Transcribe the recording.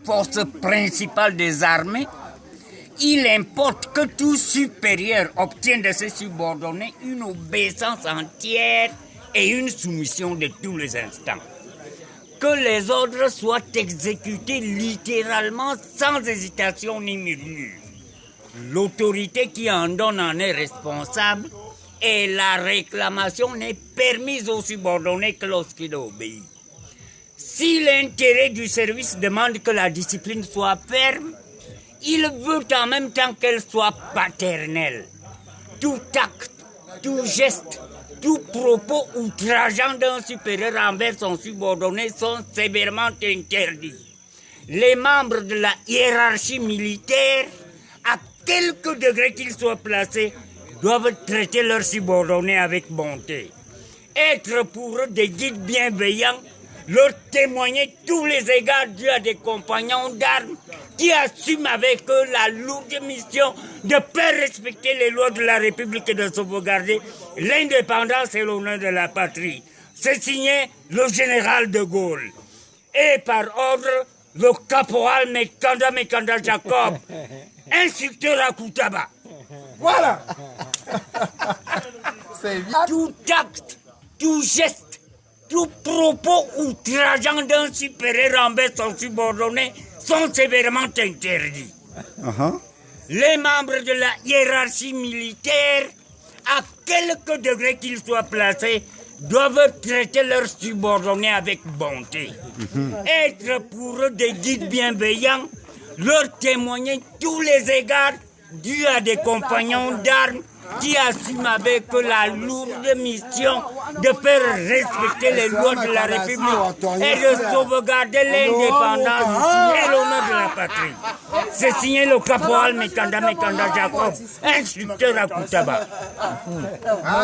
force principale des armées, il importe que tout supérieur obtienne de ses subordonnés une obéissance entière et une soumission de tous les instants. Que les ordres soient exécutés littéralement sans hésitation ni murmure. L'autorité qui en donne en est responsable et la réclamation n'est permise aux subordonnés que lorsqu'il obéit. Si l'intérêt du service demande que la discipline soit ferme, il veut en même temps qu'elle soit paternelle. Tout acte, tout geste, tout propos outrageant d'un supérieur envers son subordonné sont sévèrement interdits. Les membres de la hiérarchie militaire, à quelque degré qu'ils soient placés, doivent traiter leurs subordonnés avec bonté. Être pour eux des guides bienveillants, leur témoigner tous les égards dus à des compagnons d'armes qui assument avec eux la lourde mission de faire respecter les lois de la République et de sauvegarder l'indépendance et l'honneur de la patrie. C'est signé le général de Gaulle. Et par ordre, le caporal Mekanda Jacob, instructeur à Koutaba. Voilà. Tout acte, tout geste, tout propos outrageant d'un supérieur envers son subordonné sont sévèrement interdits. Les membres de la hiérarchie militaire, à quelque degré qu'ils soient placés, doivent traiter leurs subordonnés avec bonté. Être pour eux des guides bienveillants, leur témoigner tous les égards dus à des compagnons d'armes qui assument avec eux la lourde mission de faire respecter les lois de la République et de sauvegarder l'indépendance et l'honneur de la patrie. C'est signé le caporal Mekanda Jacob, instructeur à Koutaba.